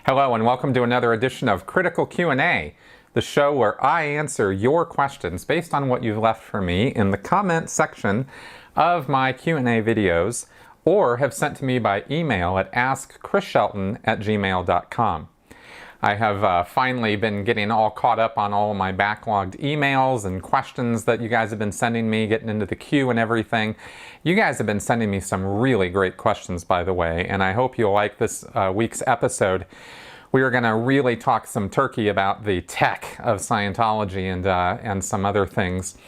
Hello and welcome to another edition of Critical Q&A, the show where I answer your questions based on what you've left for me in the comment section of my Q&A videos or have sent to me by email at askchrisshelton@gmail.com. I have finally been getting all caught up on all of my backlogged emails and questions that you guys have been sending me, getting into the queue and everything. You guys have been sending me some really great questions, by the way, and I hope you'll like this week's episode. We are going to really talk some turkey about the tech of Scientology and some other things.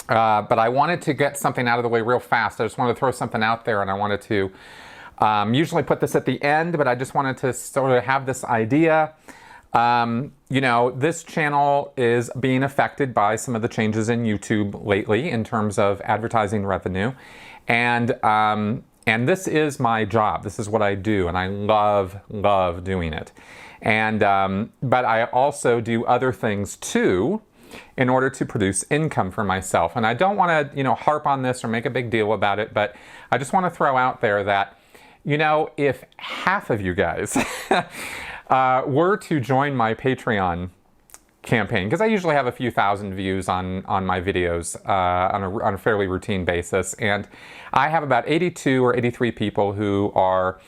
But I wanted to get something out of the way real fast. I just wanted to throw something out there, and I wanted to usually put this at the end, but I just wanted to sort of have this idea. You know, this channel is being affected by some of the changes in YouTube lately in terms of advertising revenue. And this is my job. This is what I do, and I love doing it. And but I also do other things too in order to produce income for myself. And I don't want to, harp on this or make a big deal about it, but I just want to throw out there that if half of you guys were to join my Patreon campaign, because I usually have a few thousand views on my videos on a fairly routine basis, and I have about 82 or 83 people who are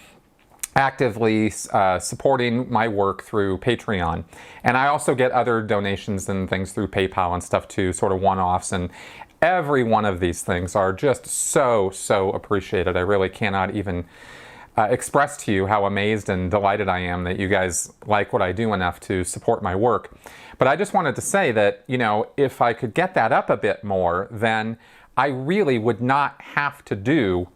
actively supporting my work through Patreon. And I also get other donations and things through PayPal and stuff too, sort of one-offs, and every one of these things are just so appreciated. I really cannot even express to you how amazed and delighted I am that you guys like what I do enough to support my work. But I just wanted to say that, if I could get that up a bit more, then I really would not have to do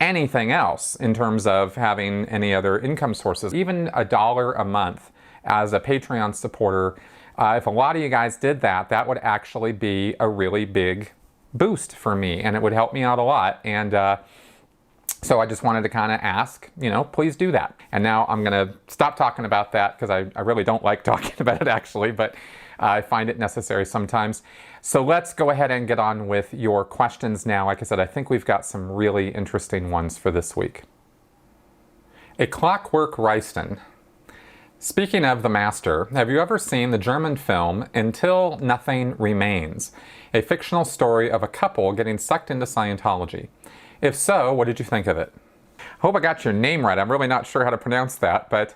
anything else in terms of having any other income sources. Even $1 a month as a Patreon supporter, if a lot of you guys did that, that would actually be a really big boost for me, and it would help me out a lot. And so I just wanted to kind of ask, please do that. And now I'm going to stop talking about that because I really don't like talking about it actually, but I find it necessary sometimes. So let's go ahead and get on with your questions now. Like I said, I think we've got some really interesting ones for this week. A Clockwork Reisten. Speaking of the master, have you ever seen the German film Until Nothing Remains, a fictional story of a couple getting sucked into Scientology? If so, what did you think of it? I hope I got your name right. I'm really not sure how to pronounce that, but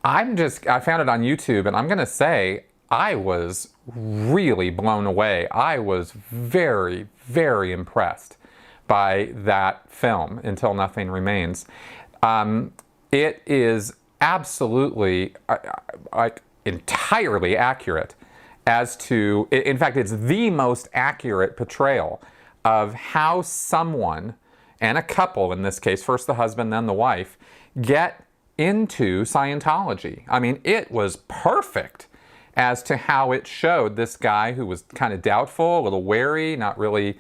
I found it on YouTube, and I'm going to say I was really blown away. I was very impressed by that film, Until Nothing Remains. It is absolutely, entirely accurate as to, in fact, it's the most accurate portrayal of how someone, and a couple in this case, first the husband, then the wife, get into Scientology. I mean, it was perfect as to how it showed this guy who was kind of doubtful, a little wary, not really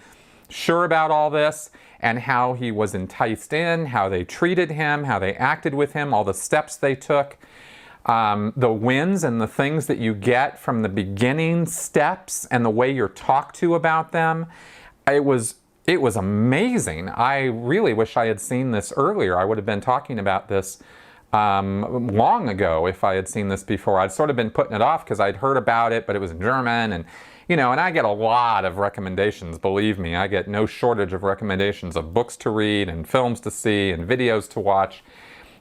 sure about all this, and how he was enticed in, how they treated him, how they acted with him, all the steps they took, the wins and the things that you get from the beginning steps and the way you're talked to about them. It was amazing. I really wish I had seen this earlier. I would have been talking about this long ago if I had seen this before. I'd sort of been putting it off because I'd heard about it, but it was in German, and and I get a lot of recommendations, believe me. I get no shortage of recommendations of books to read and films to see and videos to watch,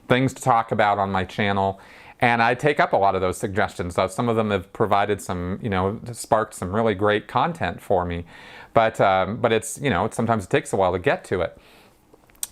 things to talk about on my channel. And I take up a lot of those suggestions. Some of them have provided some, sparked some really great content for me. But it's, sometimes it takes a while to get to it.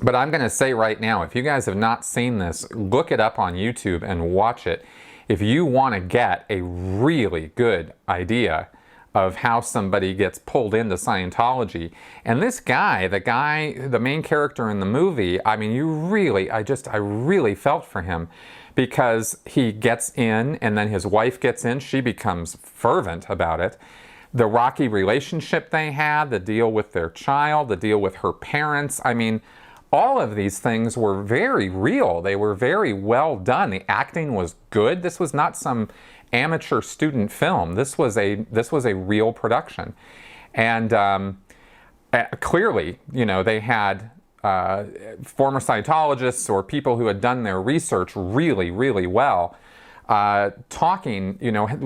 But I'm going to say right now, if you guys have not seen this, look it up on YouTube and watch it. If you want to get a really good idea of how somebody gets pulled into Scientology. And this guy, the main character in the movie, I mean, I really felt for him, because he gets in and then his wife gets in. She becomes fervent about it. The rocky relationship they had, the deal with their child, the deal with her parents. I mean, all of these things were very real. They were very well done. The acting was good. This was not some amateur student film. This was a real production. And clearly, they had former Scientologists or people who had done their research really well talking,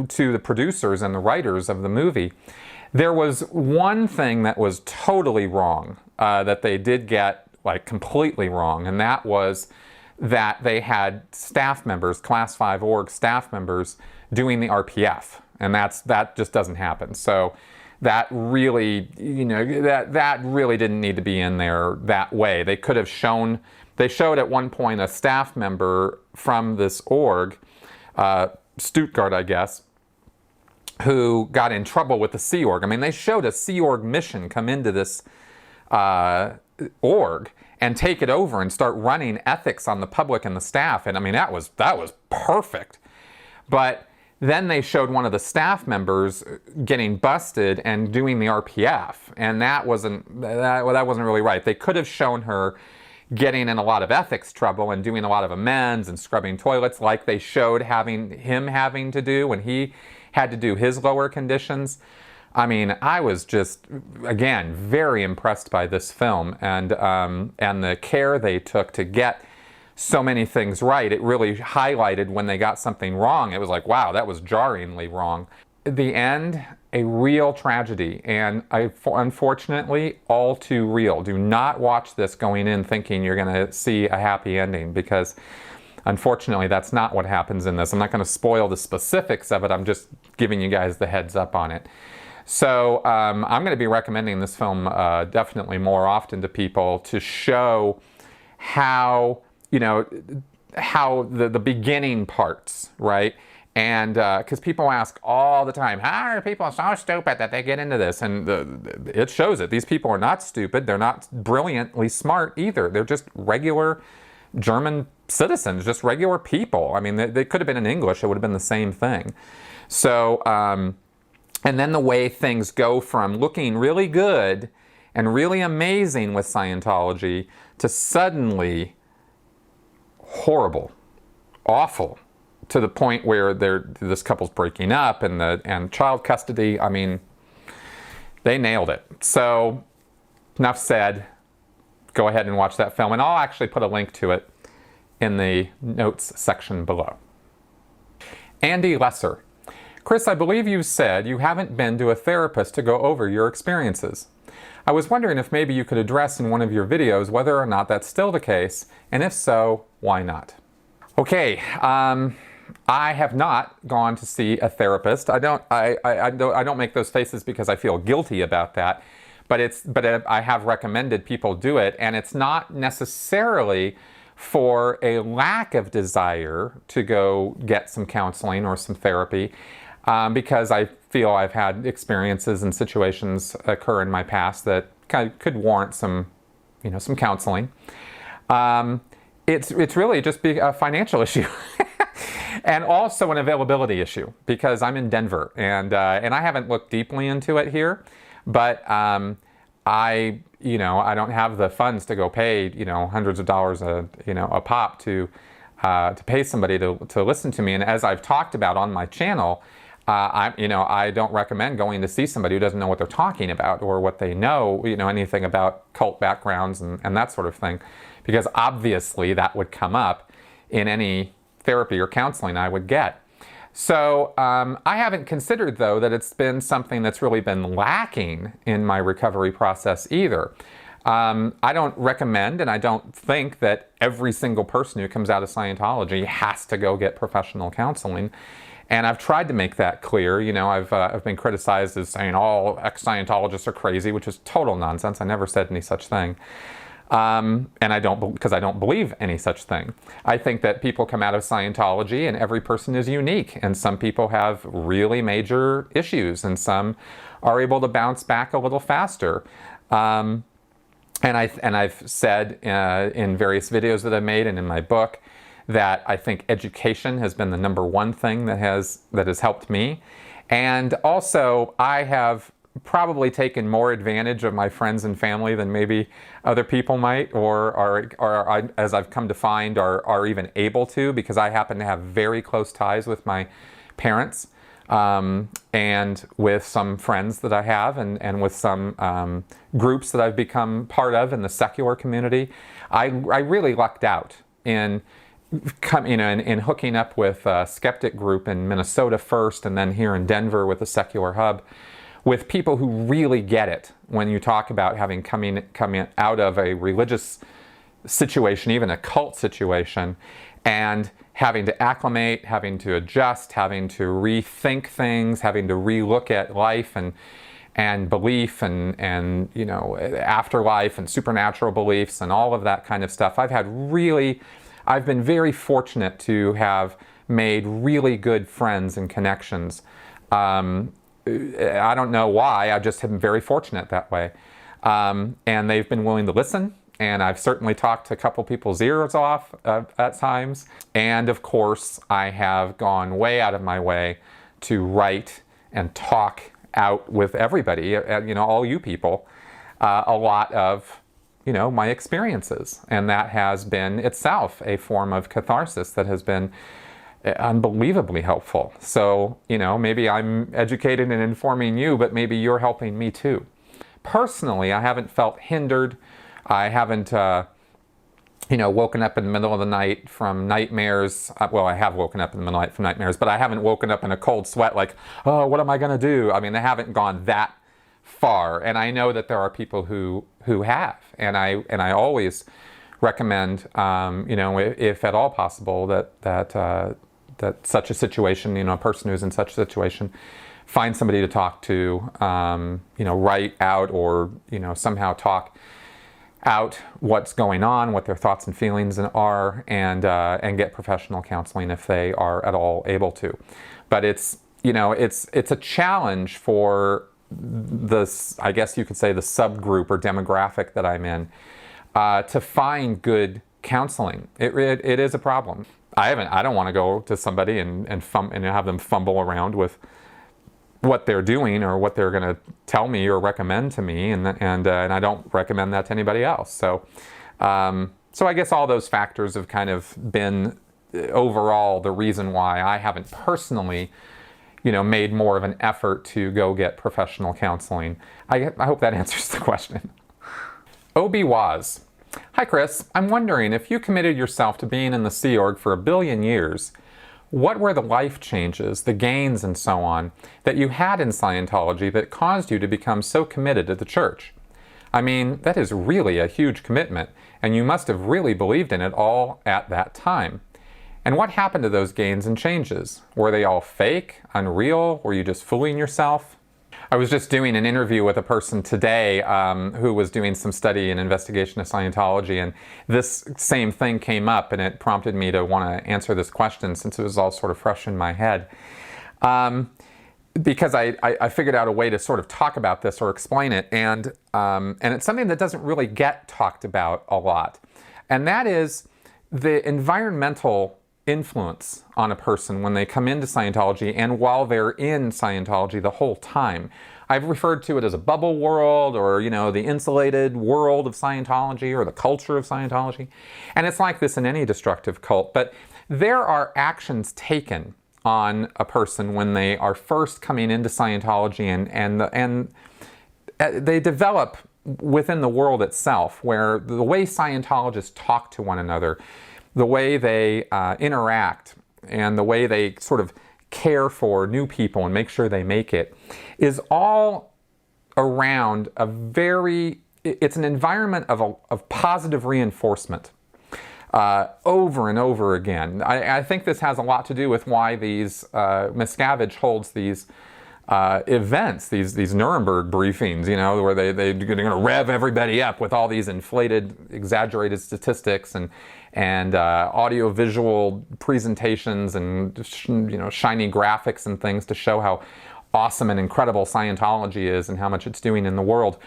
to the producers and the writers of the movie, there was one thing that was totally wrong, that they did get like completely wrong, and that was that they had staff members, Class 5 org staff members, doing the RPF, and that just doesn't happen. So that really, that really didn't need to be in there that way. They could have shown, they showed at one point a staff member from this org, Stuttgart, I guess, who got in trouble with the Sea Org. I mean, they showed a Sea Org mission come into this org and take it over and start running ethics on the public and the staff. And I mean, that was perfect. But then they showed one of the staff members getting busted and doing the RPF, and that wasn't really right. They could have shown her getting in a lot of ethics trouble and doing a lot of amends and scrubbing toilets, like they showed him having to do when he had to do his lower conditions. I mean, I was just, again, very impressed by this film, and the care they took to get so many things right. It really highlighted when they got something wrong. It was like, wow, that was jarringly wrong. The end, a real tragedy, and unfortunately, all too real. Do not watch this going in thinking you're going to see a happy ending, because unfortunately, that's not what happens in this. I'm not going to spoil the specifics of it. I'm just giving you guys the heads up on it. So I'm going to be recommending this film definitely more often to people, to show how, how the beginning parts, right? And because people ask all the time, how are people so stupid that they get into this? And it shows it. These people are not stupid. They're not brilliantly smart either. They're just regular German citizens, just regular people. I mean, they could have been in English. It would have been the same thing. So, and then the way things go from looking really good and really amazing with Scientology to suddenly horrible, awful, to the point where this couple's breaking up and child custody. I mean, they nailed it. So, enough said. Go ahead and watch that film, and I'll actually put a link to it in the notes section below. Andy Lesser. Chris, I believe you said you haven't been to a therapist to go over your experiences. I was wondering if maybe you could address in one of your videos whether or not that's still the case, and if so, why not? Okay, I have not gone to see a therapist. I don't make those faces because I feel guilty about that, but I have recommended people do it, and it's not necessarily for a lack of desire to go get some counseling or some therapy, because I feel I've had experiences and situations occur in my past that could warrant some counseling. It's really just a financial issue. And also an availability issue, because I'm in Denver, and I haven't looked deeply into it here, but I don't have the funds to go pay hundreds of dollars a pop to pay somebody to listen to me. And as I've talked about on my channel, I don't recommend going to see somebody who doesn't know what they're talking about, or what they know, anything about cult backgrounds and that sort of thing, because obviously that would come up in any therapy or counseling I would get. So I haven't considered, though, that it's been something that's really been lacking in my recovery process either. I don't recommend, and I don't think that every single person who comes out of Scientology has to go get professional counseling. And I've tried to make that clear. I've been criticized as saying all ex-Scientologists are crazy, which is total nonsense. I never said any such thing. And because I don't believe any such thing. I think that people come out of Scientology and every person is unique, and some people have really major issues, and some are able to bounce back a little faster. And I've said in various videos that I've made and in my book that I think education has been the number one thing that has helped me. And also, I have probably taken more advantage of my friends and family than maybe other people might, or as I've come to find, are even able to, because I happen to have very close ties with my parents, and with some friends that I have, and with some groups that I've become part of in the secular community. I really lucked out in in hooking up with a skeptic group in Minnesota first, and then here in Denver with the Secular Hub, with people who really get it when you talk about having coming out of a religious situation, even a cult situation, and having to acclimate, having to adjust, having to rethink things, having to relook at life and belief and afterlife and supernatural beliefs and all of that kind of stuff. I've been very fortunate to have made really good friends and connections. I don't know why, I just have been very fortunate that way. And they've been willing to listen, and I've certainly talked a couple people's ears off at times. And of course, I have gone way out of my way to write and talk out with everybody, all you people, a lot of my experiences. And that has been itself a form of catharsis that has been unbelievably helpful. So, maybe I'm educated and informing you, but maybe you're helping me too. Personally, I haven't felt hindered. I haven't, woken up in the middle of the night from nightmares. Well, I have woken up in the middle of the night from nightmares, but I haven't woken up in a cold sweat like, oh, what am I going to do? I mean, they haven't gone that far. And I know that there are people who have. And I always recommend, if at all possible, that such a situation, a person who's in such a situation, find somebody to talk to, write out or, somehow talk out what's going on, what their thoughts and feelings are, and get professional counseling if they are at all able to. But it's a challenge for this, I guess you could say, the subgroup or demographic that I'm in, to find good counseling. It is a problem. I don't want to go to somebody and have them fumble around with what they're doing or what they're going to tell me or recommend to me, and I don't recommend that to anybody else. So I guess all those factors have kind of been overall the reason why I haven't personally, made more of an effort to go get professional counseling. I hope that answers the question. Obi Waz. Hi Chris, I'm wondering if you committed yourself to being in the Sea Org for 1 billion years, what were the life changes, the gains and so on, that you had in Scientology that caused you to become so committed to the church? I mean, that is really a huge commitment, and you must have really believed in it all at that time. And what happened to those gains and changes? Were they all fake, unreal? Were you just fooling yourself? I was just doing an interview with a person today who was doing some study and investigation of Scientology, and this same thing came up, and it prompted me to want to answer this question since it was all sort of fresh in my head. Because I figured out a way to sort of talk about this or explain it, and it's something that doesn't really get talked about a lot. And that is the environmental influence on a person when they come into Scientology and while they're in Scientology the whole time. I've referred to it as a bubble world, or the insulated world of Scientology, or the culture of Scientology. And it's like this in any destructive cult, but there are actions taken on a person when they are first coming into Scientology, and they develop within the world itself, where the way Scientologists talk to one another, the way they interact, and the way they sort of care for new people and make sure they make it, is all around it's an environment of positive reinforcement over and over again. I think this has a lot to do with why Miscavige holds these events, these Nuremberg briefings, where they're going to rev everybody up with all these inflated, exaggerated statistics and audio-visual presentations and shiny graphics and things to show how awesome and incredible Scientology is and how much it's doing in the world.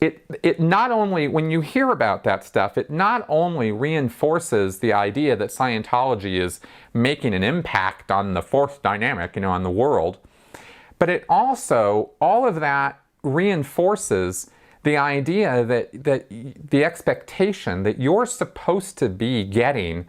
It not only, when you hear about that stuff, it not only reinforces the idea that Scientology is making an impact on the force dynamic, on the world, but it also, all of that reinforces the idea that the expectation that you're supposed to be getting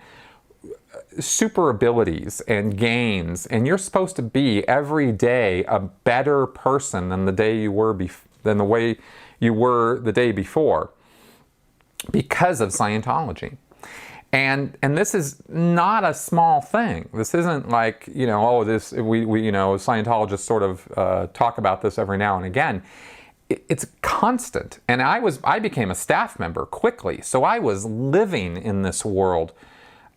super abilities and gains, and you're supposed to be every day a better person than than the way you were the day before, because of Scientology. And this is not a small thing. This isn't like, oh, this we Scientologists sort of talk about this every now and again. It's constant. And I became a staff member quickly, so I was living in this world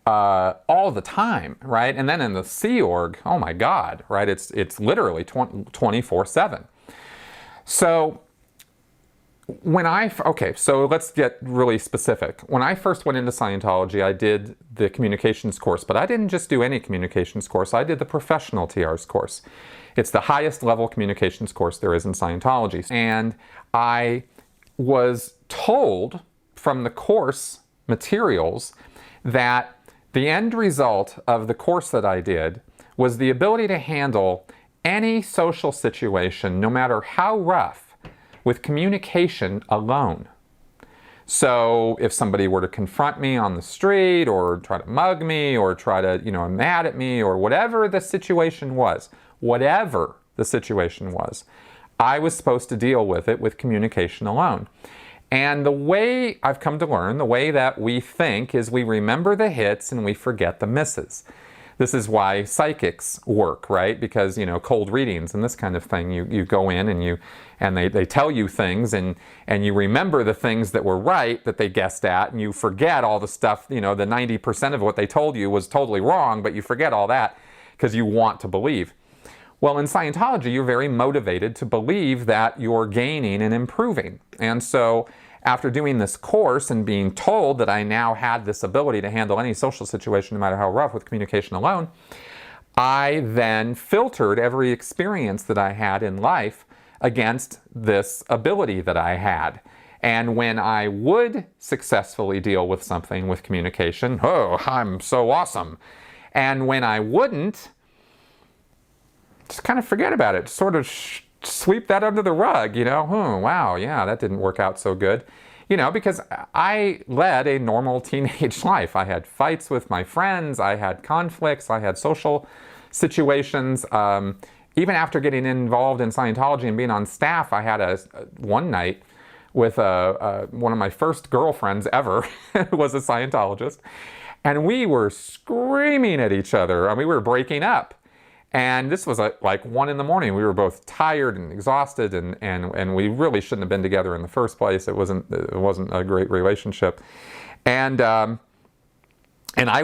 all the time, right? And then in the Sea Org, oh my God, right? It's literally 24/7. So so let's get really specific. When I first went into Scientology, I did the communications course, but I didn't just do any communications course. I did the professional TR's course. It's the highest level communications course there is in Scientology. And I was told from the course materials that the end result of the course that I did was the ability to handle any social situation, no matter how rough, with communication alone. So if somebody were to confront me on the street or try to mug me or try to, mad at me or whatever the situation was, I was supposed to deal with it with communication alone. And the way I've come to learn, the way that we think, is we remember the hits and we forget the misses. This is why psychics work, right? Because, cold readings and this kind of thing, you go in and they tell you things and you remember the things that were right that they guessed at, and you forget all the stuff, the 90% of what they told you was totally wrong, but you forget all that because you want to believe. Well, in Scientology, you're very motivated to believe that you're gaining and improving. And so after doing this course and being told that I now had this ability to handle any social situation, no matter how rough, with communication alone, I then filtered every experience that I had in life against this ability that I had. And when I would successfully deal with something with communication, oh, I'm so awesome. And when I wouldn't, just kind of forget about it, sort of sweep that under the rug, wow, yeah, that didn't work out so good. Because I led a normal teenage life. I had fights with my friends, I had conflicts, I had social situations. Even after getting involved in Scientology and being on staff, I had one night with one of my first girlfriends ever, who was a Scientologist, and we were screaming at each other, and we were breaking up. And this was like 1 a.m. We were both tired and exhausted, and we really shouldn't have been together in the first place. It wasn't a great relationship, and I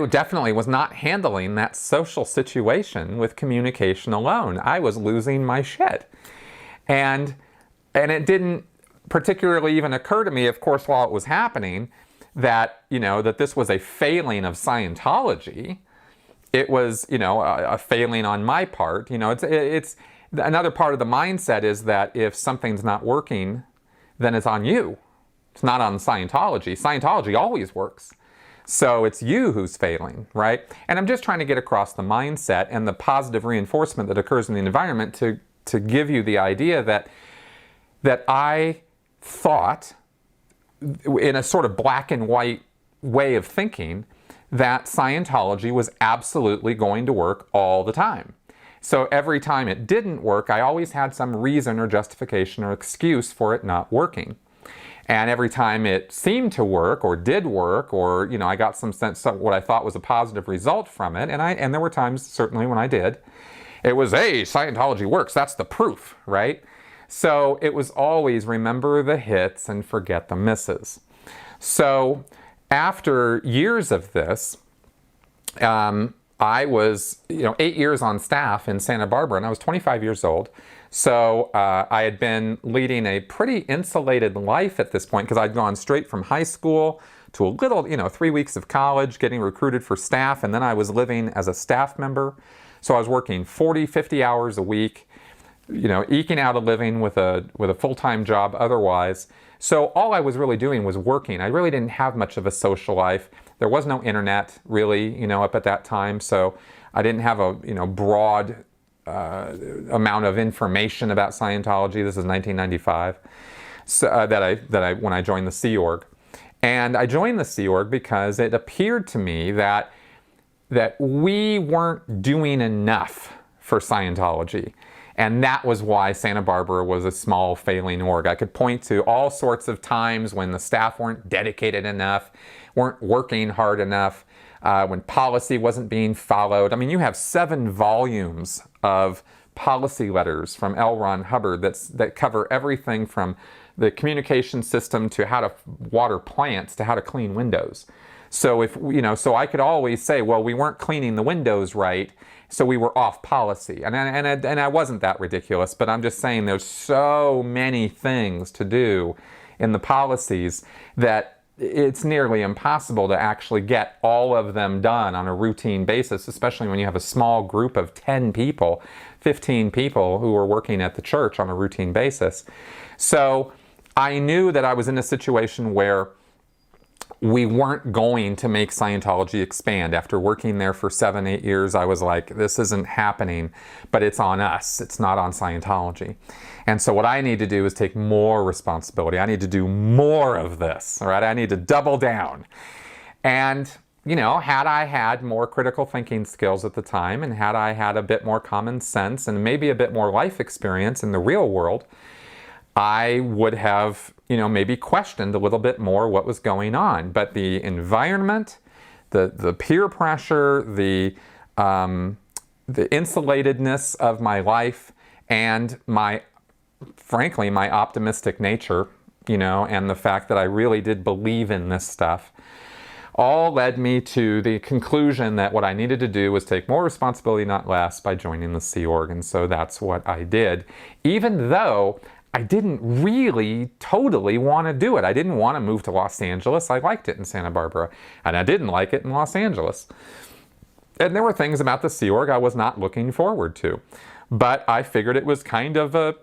definitely was not handling that social situation with communication alone. I was losing my shit, and it didn't particularly even occur to me, of course, while it was happening, that that this was a failing of Scientology. It was, a failing on my part. It's another part of the mindset is that if something's not working, then it's on you. It's not on Scientology. Scientology always works. So it's you who's failing, right? And I'm just trying to get across the mindset and the positive reinforcement that occurs in the environment to give you the idea that I thought, in a sort of black and white way of thinking, that Scientology was absolutely going to work all the time. So every time it didn't work, I always had some reason or justification or excuse for it not working. And every time it seemed to work or did work, or I got some sense of what I thought was a positive result from it, and there were times certainly when I did, it was, hey, Scientology works, that's the proof, right? So it was always remember the hits and forget the misses. So after years of this, I was 8 years on staff in Santa Barbara, and I was 25 years old. So I had been leading a pretty insulated life at this point, because I'd gone straight from high school to a little, 3 weeks of college, getting recruited for staff, and then I was living as a staff member. So I was working 40, 50 hours a week, eking out a living with a full-time job otherwise. So all I was really doing was working. I really didn't have much of a social life. There was no internet really, up at that time. So I didn't have a, broad amount of information about Scientology. This is 1995. So when I joined the Sea Org. And I joined the Sea Org because it appeared to me that we weren't doing enough for Scientology. And that was why Santa Barbara was a small failing org. I could point to all sorts of times when the staff weren't dedicated enough, weren't working hard enough, when policy wasn't being followed. I mean, you have 7 volumes of policy letters from L. Ron Hubbard that cover everything from the communication system to how to water plants to how to clean windows. So so I could always say, well, we weren't cleaning the windows right, so we were off policy. And I wasn't that ridiculous, but I'm just saying there's so many things to do in the policies that it's nearly impossible to actually get all of them done on a routine basis, especially when you have a small group of 10 people, 15 people who are working at the church on a routine basis. So I knew that I was in a situation where we weren't going to make Scientology expand. After working there for 7-8 years, I was like, this isn't happening, but it's on us. It's not on Scientology. And so what I need to do is take more responsibility. I need to do more of this, all right? I need to double down. And, had I had more critical thinking skills at the time, and had I had a bit more common sense and maybe a bit more life experience in the real world, I would have, maybe questioned a little bit more what was going on. But the environment, the peer pressure, the insulatedness of my life, and frankly, my optimistic nature, and the fact that I really did believe in this stuff, all led me to the conclusion that what I needed to do was take more responsibility, not less, by joining the Sea Org. And so that's what I did, even though I didn't really totally want to do it. I didn't want to move to Los Angeles. I liked it in Santa Barbara, and I didn't like it in Los Angeles. And there were things about the Sea Org I was not looking forward to. But I figured it was kind of a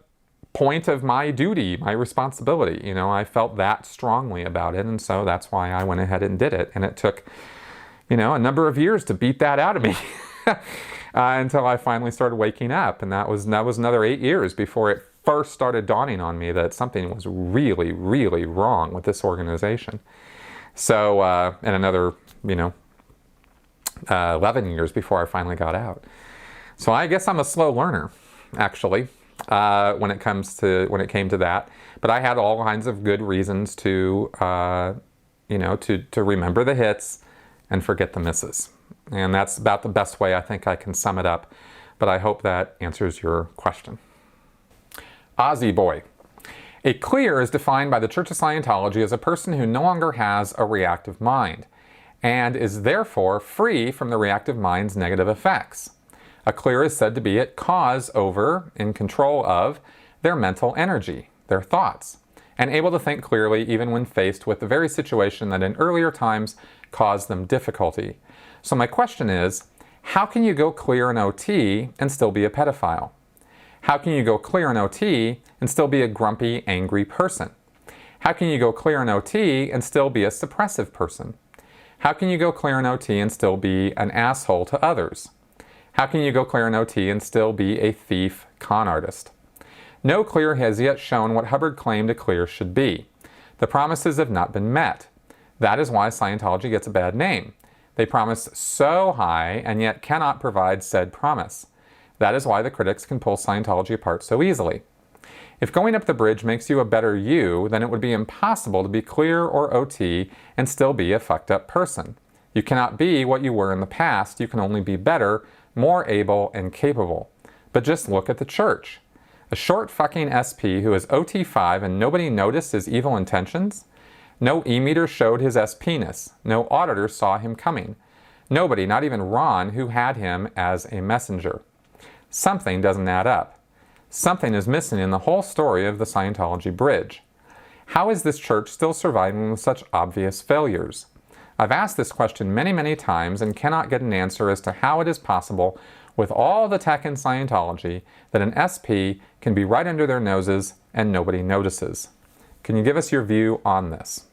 point of my duty, my responsibility. I felt that strongly about it, and so that's why I went ahead and did it. And it took, a number of years to beat that out of me until I finally started waking up. And that was another 8 years before it first started dawning on me that something was really, really wrong with this organization. So, and another, 11 years before I finally got out. So I guess I'm a slow learner, actually, when it came to that. But I had all kinds of good reasons to remember the hits and forget the misses. And that's about the best way I think I can sum it up. But I hope that answers your question. Ozzy Boy. A clear is defined by the Church of Scientology as a person who no longer has a reactive mind and is therefore free from the reactive mind's negative effects. A clear is said to be at cause over, in control of, their mental energy, their thoughts, and able to think clearly even when faced with the very situation that in earlier times caused them difficulty. So my question is, how can you go clear in OT and still be a pedophile? How can you go clear in OT and still be a grumpy, angry person? How can you go clear in OT and still be a suppressive person? How can you go clear in OT and still be an asshole to others? How can you go clear in OT and still be a thief, con artist? No clear has yet shown what Hubbard claimed a clear should be. The promises have not been met. That is why Scientology gets a bad name. They promise so high and yet cannot provide said promise. That is why the critics can pull Scientology apart so easily. If going up the bridge makes you a better you, then it would be impossible to be clear or OT and still be a fucked up person. You cannot be what you were in the past. You can only be better, more able, and capable. But just look at the church. A short fucking SP who is OT5 and nobody noticed his evil intentions? No e-meter showed his SP-ness. No auditor saw him coming. Nobody, not even Ron, who had him as a messenger. Something doesn't add up. Something is missing in the whole story of the Scientology bridge. How is this church still surviving with such obvious failures? I've asked this question many, many times and cannot get an answer as to how it is possible, with all the tech in Scientology, that an SP can be right under their noses and nobody notices. Can you give us your view on this?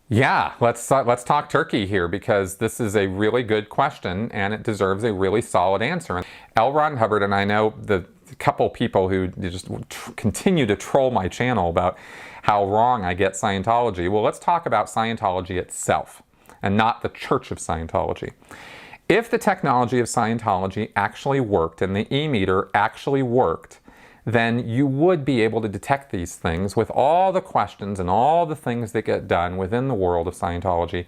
Yeah, let's talk turkey here, because this is a really good question and it deserves a really solid answer. L. Ron Hubbard, and I know the couple people who just continue to troll my channel about how wrong I get Scientology. Well, let's talk about Scientology itself and not the Church of Scientology. If the technology of Scientology actually worked and the e-meter actually worked, then you would be able to detect these things with all the questions and all the things that get done within the world of Scientology.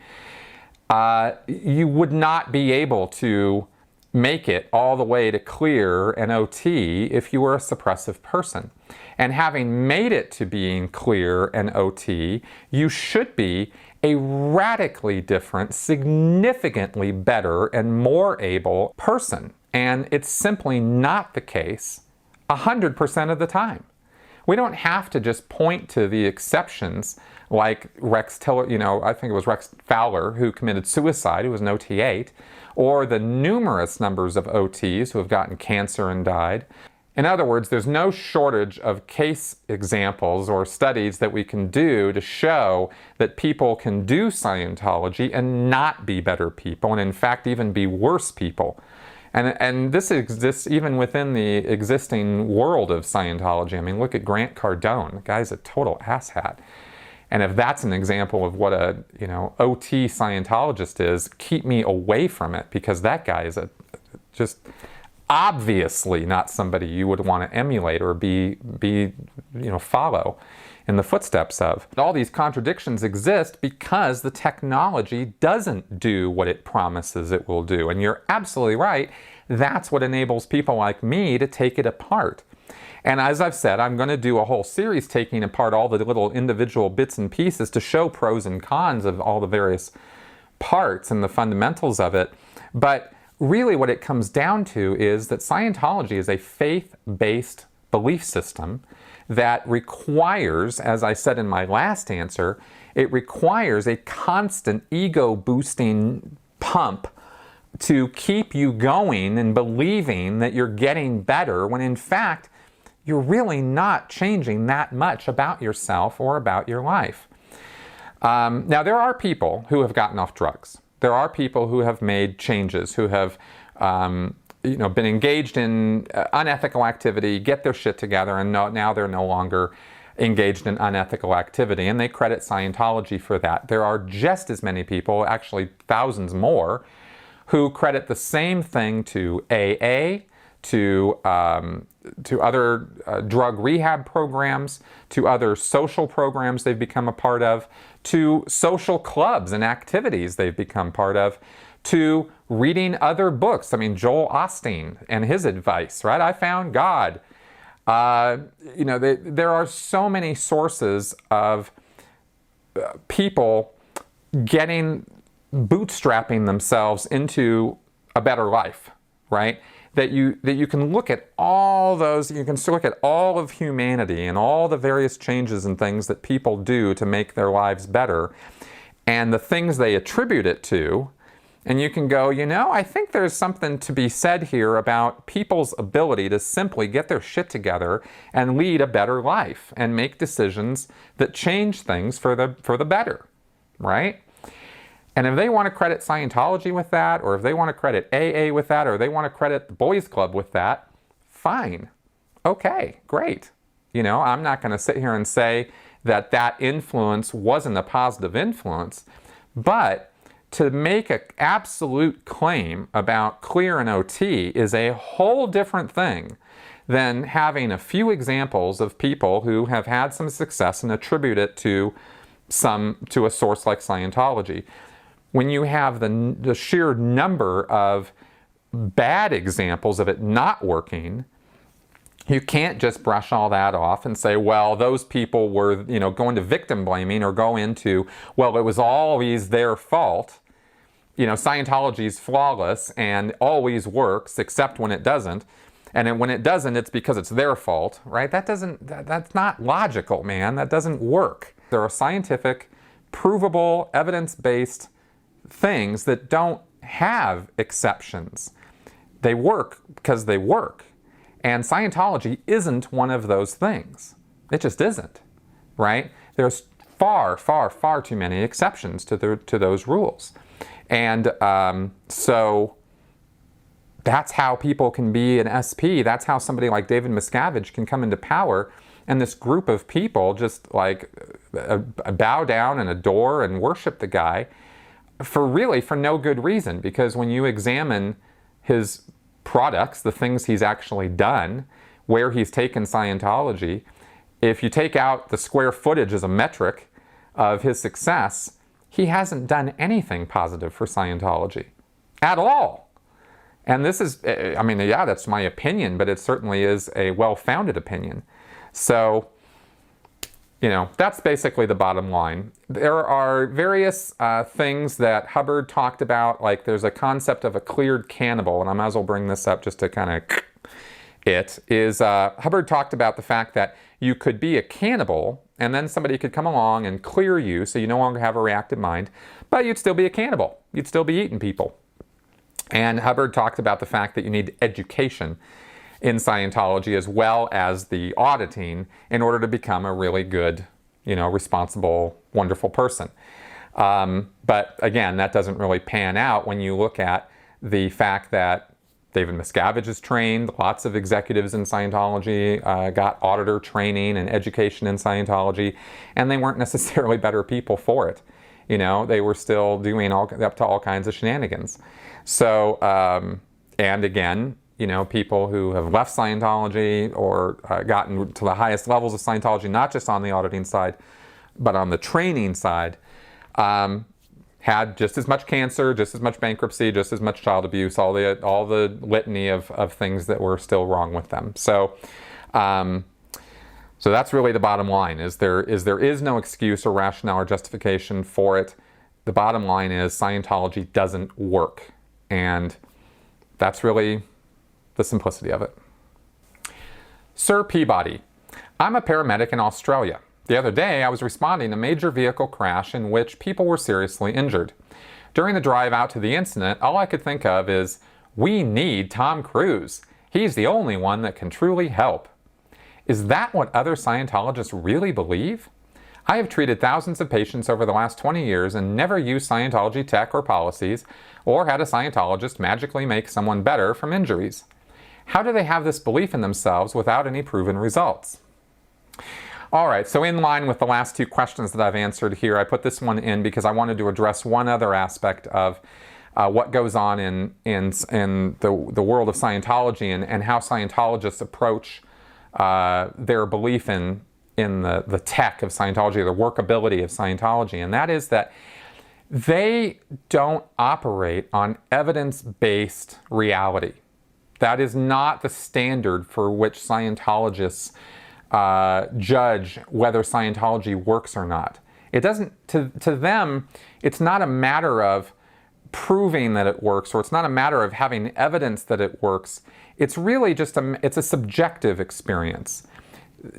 You would not be able to make it all the way to clear an OT if you were a suppressive person. And having made it to being clear an OT, you should be a radically different, significantly better, and more able person. And it's simply not the case 100% of the time. We don't have to just point to the exceptions like Rex Tiller, I think it was Rex Fowler who committed suicide, who was an OT8, or the numerous numbers of OTs who have gotten cancer and died. In other words, there's no shortage of case examples or studies that we can do to show that people can do Scientology and not be better people, and in fact even be worse people. And this exists even within the existing world of Scientology. I mean, look at Grant Cardone. The guy's a total asshat. And if that's an example of what a OT Scientologist is, keep me away from it, because that guy is just obviously not somebody you would want to emulate or follow in the footsteps of. All these contradictions exist because the technology doesn't do what it promises it will do. And you're absolutely right. That's what enables people like me to take it apart. And as I've said, I'm going to do a whole series taking apart all the little individual bits and pieces to show pros and cons of all the various parts and the fundamentals of it. But really what it comes down to is that Scientology is a faith-based belief system that requires, as I said in my last answer, it requires a constant ego-boosting pump to keep you going and believing that you're getting better, when in fact you're really not changing that much about yourself or about your life. Now, there are people who have gotten off drugs. There are people who have made changes, who have been engaged in unethical activity, get their shit together, and now they're no longer engaged in unethical activity, and they credit Scientology for that. There are just as many people, actually thousands more, who credit the same thing to AA, to other drug rehab programs, to other social programs they've become a part of, to social clubs and activities they've become part of, to reading other books. I mean, Joel Osteen and his advice, right? I found God. There are so many sources of people bootstrapping themselves into a better life, right? That you can look at all those, you can look at all of humanity and all the various changes and things that people do to make their lives better, and the things they attribute it to, and you can go, I think there's something to be said here about people's ability to simply get their shit together and lead a better life and make decisions that change things for the better, right? And if they want to credit Scientology with that, or if they want to credit AA with that, or they want to credit the Boys Club with that, fine. Okay, great. I'm not going to sit here and say that influence wasn't a positive influence, but to make an absolute claim about clear and OT is a whole different thing than having a few examples of people who have had some success and attribute it to a source like Scientology. When you have the sheer number of bad examples of it not working, you can't just brush all that off and say, well, those people were, going to victim blaming, or go into, well, it was always their fault. Scientology's flawless and always works, except when it doesn't. And when it doesn't, it's because it's their fault, right? That's not logical, man. That doesn't work. There are scientific, provable, evidence-based things that don't have exceptions. They work because they work. And Scientology isn't one of those things. It just isn't, right? There's far, far, far too many exceptions to those rules. And so that's how people can be an SP. That's how somebody like David Miscavige can come into power, and this group of people just bow down and adore and worship the guy for no good reason. Because when you examine his products, the things he's actually done, where he's taken Scientology, if you take out the square footage as a metric of his success, he hasn't done anything positive for Scientology at all. And this is, I mean, yeah, that's my opinion, but it certainly is a well-founded opinion. So, you know, that's basically the bottom line. There are various things that Hubbard talked about, like there's a concept of a cleared cannibal, and I might as well bring this up just to kind of Hubbard talked about the fact that you could be a cannibal and then somebody could come along and clear you so you no longer have a reactive mind, but you'd still be a cannibal. You'd still be eating people. And Hubbard talked about the fact that you need education in Scientology as well as the auditing in order to become a really good, you know, responsible, wonderful person. But again, that doesn't really pan out when you look at the fact that David Miscavige is trained. Lots of executives in Scientology got auditor training and education in Scientology, and they weren't necessarily better people for it. You know, they were still doing up to all kinds of shenanigans. So, and again, you know, people who have left Scientology or gotten to the highest levels of Scientology, not just on the auditing side, but on the training side, had just as much cancer, just as much bankruptcy, just as much child abuse, all the litany of things that were still wrong with them. So, so that's really the bottom line, is there is no excuse or rationale or justification for it. The bottom line is Scientology doesn't work. And that's really the simplicity of it. Sir Peabody, I'm a paramedic in Australia. The other day, I was responding to a major vehicle crash in which people were seriously injured. During the drive out to the incident, all I could think of is, we need Tom Cruise. He's the only one that can truly help. Is that what other Scientologists really believe? I have treated thousands of patients over the last 20 years and never used Scientology tech or policies, or had a Scientologist magically make someone better from injuries. How do they have this belief in themselves without any proven results? All right, so in line with the last two questions that I've answered here, I put this one in because I wanted to address one other aspect of what goes on in the world of Scientology and how Scientologists approach their belief in the tech of Scientology, the workability of Scientology, and that is that they don't operate on evidence-based reality. That is not the standard for which Scientologists judge whether Scientology works or not. It doesn't, to them, it's not a matter of proving that it works, or it's not a matter of having evidence that it works. It's really just it's a subjective experience.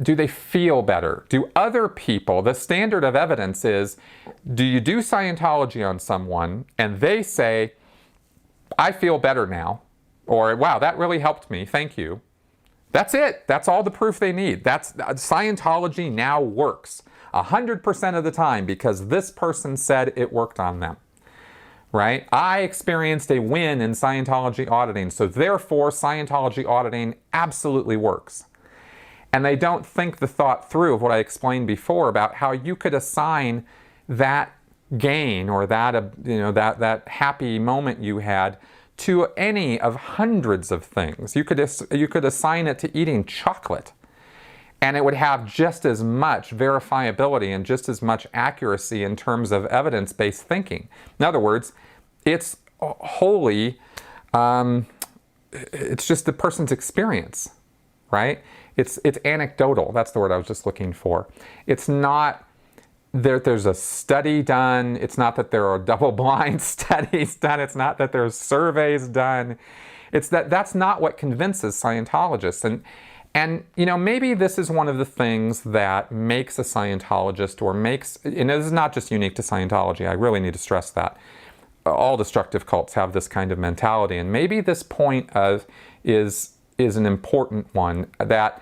Do they feel better? Do other people, the standard of evidence is, do you do Scientology on someone and they say, I feel better now, or wow, that really helped me, thank you. That's it. That's all the proof they need. Scientology now works 100% of the time because this person said it worked on them, right? I experienced a win in Scientology auditing, so therefore Scientology auditing absolutely works. And they don't think the thought through of what I explained before about how you could assign that gain or that, that happy moment you had to any of hundreds of things. You could assign it to eating chocolate, and it would have just as much verifiability and just as much accuracy in terms of evidence-based thinking. In other words, it's wholly, it's just the person's experience, right? It's anecdotal. That's the word I was just looking for. It's not there's a study done. It's not that there are double-blind studies done. It's not that there's surveys done. It's that's not what convinces Scientologists. And maybe this is one of the things that makes a Scientologist, or makes, and this is not just unique to Scientology. I really need to stress that. All destructive cults have this kind of mentality, and maybe this point is an important one, that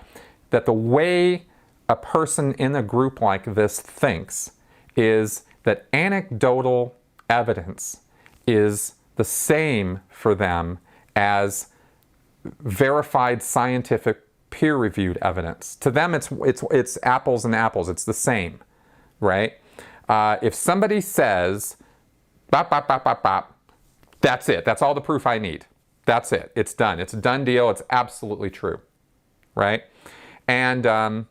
the way a person in a group like this thinks is that anecdotal evidence is the same for them as verified scientific peer-reviewed evidence. To them, it's apples and apples. It's the same, right? If somebody says, bop, bop, bop, bop, bop, that's it. That's all the proof I need. That's it. It's done. It's a done deal. It's absolutely true. right? And,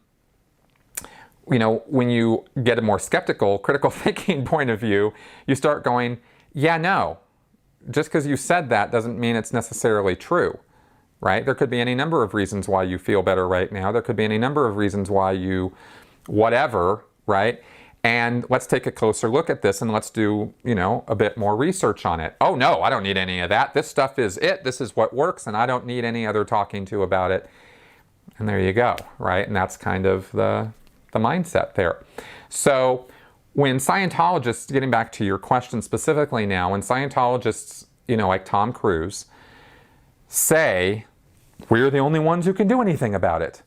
when you get a more skeptical, critical thinking point of view, you start going, yeah, no. Just because you said that doesn't mean it's necessarily true, right? There could be any number of reasons why you feel better right now. There could be any number of reasons why you whatever, right? And let's take a closer look at this and let's do, a bit more research on it. Oh no, I don't need any of that. This stuff is it. This is what works and I don't need any other talking to about it. And there you go, right? And that's kind of the mindset there. So when Scientologists, getting back to your question specifically now, when Scientologists, like Tom Cruise, say, we're the only ones who can do anything about it,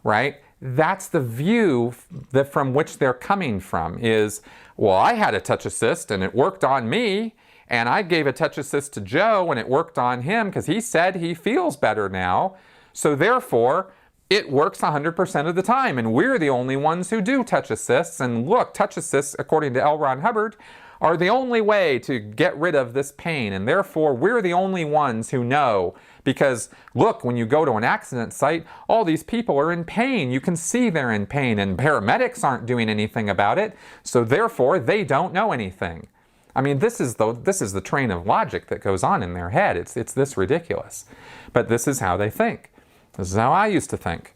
right? That's the view that from which they're coming from is, well, I had a touch assist and it worked on me, and I gave a touch assist to Joe and it worked on him because he said he feels better now. So therefore, it works 100% of the time, and we're the only ones who do touch assists. And look, touch assists, according to L. Ron Hubbard, are the only way to get rid of this pain, and therefore we're the only ones who know. Because look, when you go to an accident site, all these people are in pain. You can see they're in pain, and paramedics aren't doing anything about it, so therefore they don't know anything. I mean, this is the train of logic that goes on in their head. It's this ridiculous. But this is how they think. This is how I used to think.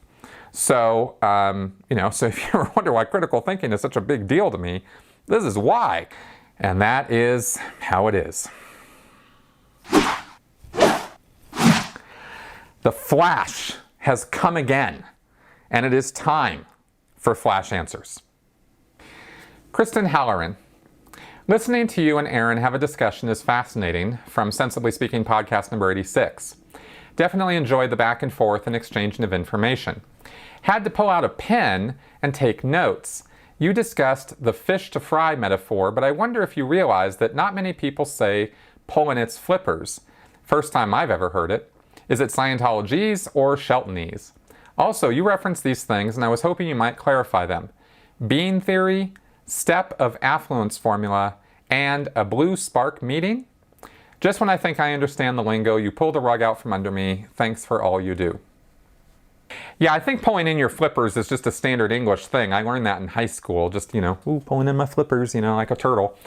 So, so if you ever wonder why critical thinking is such a big deal to me, this is why. And that is how it is. The flash has come again, and it is time for Flash Answers. Kristen Halloran. Listening to you and Aaron have a discussion is fascinating from Sensibly Speaking podcast number 86. Definitely enjoyed the back and forth and exchanging of information. Had to pull out a pen and take notes. You discussed the fish to fry metaphor, but I wonder if you realize that not many people say pulling its flippers. First time I've ever heard it. Is it Scientology's or Sheltonese? Also, you referenced these things and I was hoping you might clarify them. Bean theory, step of affluence formula, and a blue spark meeting? Just when I think I understand the lingo, you pull the rug out from under me. Thanks for all you do. Yeah, I think pulling in your flippers is just a standard English thing. I learned that in high school, just, pulling in my flippers, like a turtle.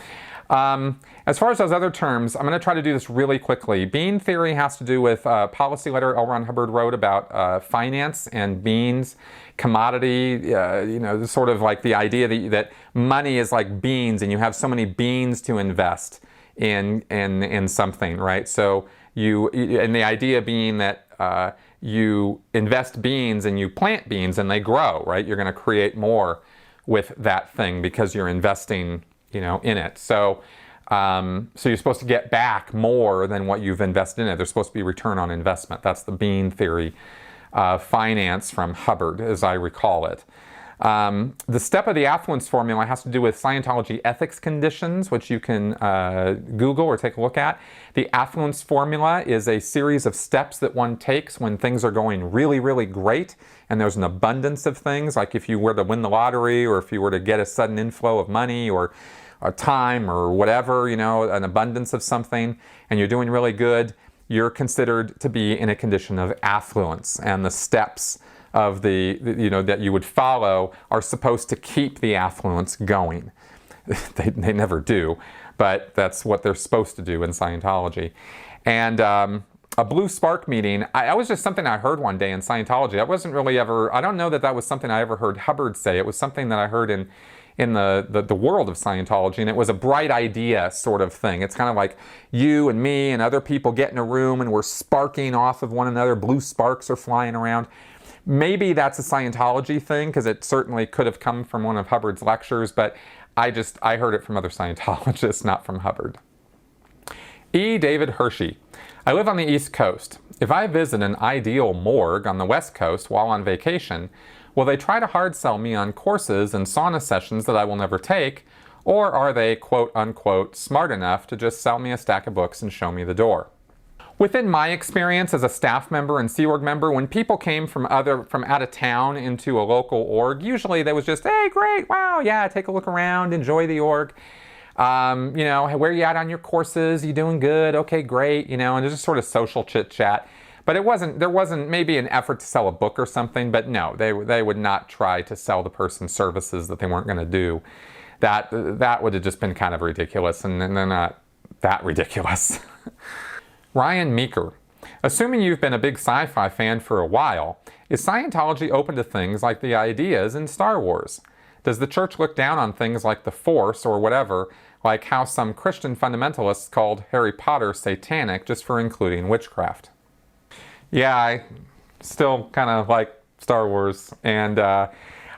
As far as those other terms, I'm going to try to do this really quickly. Bean theory has to do with a policy letter L. Ron Hubbard wrote about finance and beans, commodity, sort of like the idea that money is like beans and you have so many beans to invest in something, right? So and the idea being that you invest beans and you plant beans and they grow, right? You're going to create more with that thing because you're investing, in it. So you're supposed to get back more than what you've invested in it. There's supposed to be return on investment. That's the bean theory finance from Hubbard, as I recall it. The step of the affluence formula has to do with Scientology ethics conditions, which you can Google or take a look at. The affluence formula is a series of steps that one takes when things are going really, really great and there's an abundance of things, like if you were to win the lottery or if you were to get a sudden inflow of money or time or whatever, an abundance of something, and you're doing really good, you're considered to be in a condition of affluence, and the steps of that you would follow are supposed to keep the affluence going. They never do, but that's what they're supposed to do in Scientology. And a blue spark meeting, that was just something I heard one day in Scientology. I wasn't really I don't know that was something I ever heard Hubbard say. It was something that I heard in the world of Scientology, and it was a bright idea sort of thing. It's kind of like you and me and other people get in a room and we're sparking off of one another. Blue sparks are flying around. Maybe that's a Scientology thing, because it certainly could have come from one of Hubbard's lectures, but I heard it from other Scientologists, not from Hubbard. E. David Hershey. I live on the East Coast. If I visit an ideal morgue on the West Coast while on vacation, will they try to hard sell me on courses and sauna sessions that I will never take, or are they, quote unquote, smart enough to just sell me a stack of books and show me the door? Within my experience as a staff member and Sea Org member, when people came from out of town into a local org, usually they was just, hey, great, wow, yeah, take a look around, enjoy the org. Where are you at on your courses? You doing good? Okay, great, and there's just sort of social chit chat. But there wasn't maybe an effort to sell a book or something, but no, they would not try to sell the person services that they weren't going to do. That would have just been kind of ridiculous, and they're not that ridiculous. Ryan Meeker. Assuming you've been a big sci-fi fan for a while, is Scientology open to things like the ideas in Star Wars? Does the church look down on things like the Force or whatever, like how some Christian fundamentalists called Harry Potter satanic just for including witchcraft? Yeah, I still kind of like Star Wars, and I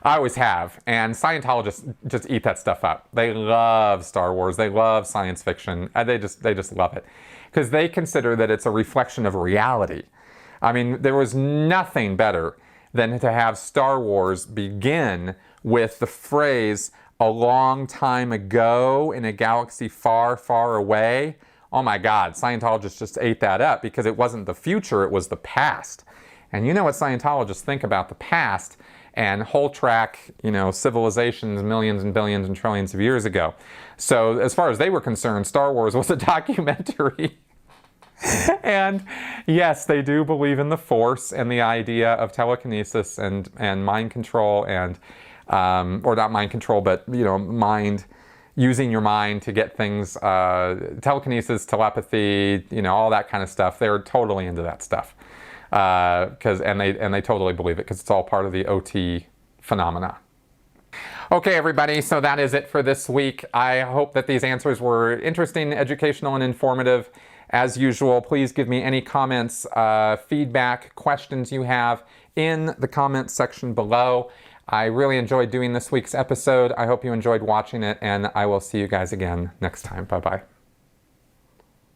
always have. And Scientologists just eat that stuff up. They love Star Wars. They love science fiction. They just love it because they consider that it's a reflection of reality. I mean, there was nothing better than to have Star Wars begin with the phrase, "a long time ago in a galaxy far, far away." Oh my God, Scientologists just ate that up because it wasn't the future, it was the past. And you know what Scientologists think about the past and whole track, civilizations millions and billions and trillions of years ago. So as far as they were concerned, Star Wars was a documentary. And yes, they do believe in the Force and the idea of telekinesis and mind control and, or not mind control, but, using your mind to get things, telekinesis, telepathy, all that kind of stuff. They're totally into that stuff. And they totally believe it because it's all part of the OT phenomena. Okay, everybody, so that is it for this week. I hope that these answers were interesting, educational, and informative. As usual, please give me any comments, feedback, questions you have in the comments section below. I really enjoyed doing this week's episode. I hope you enjoyed watching it, and I will see you guys again next time. Bye-bye.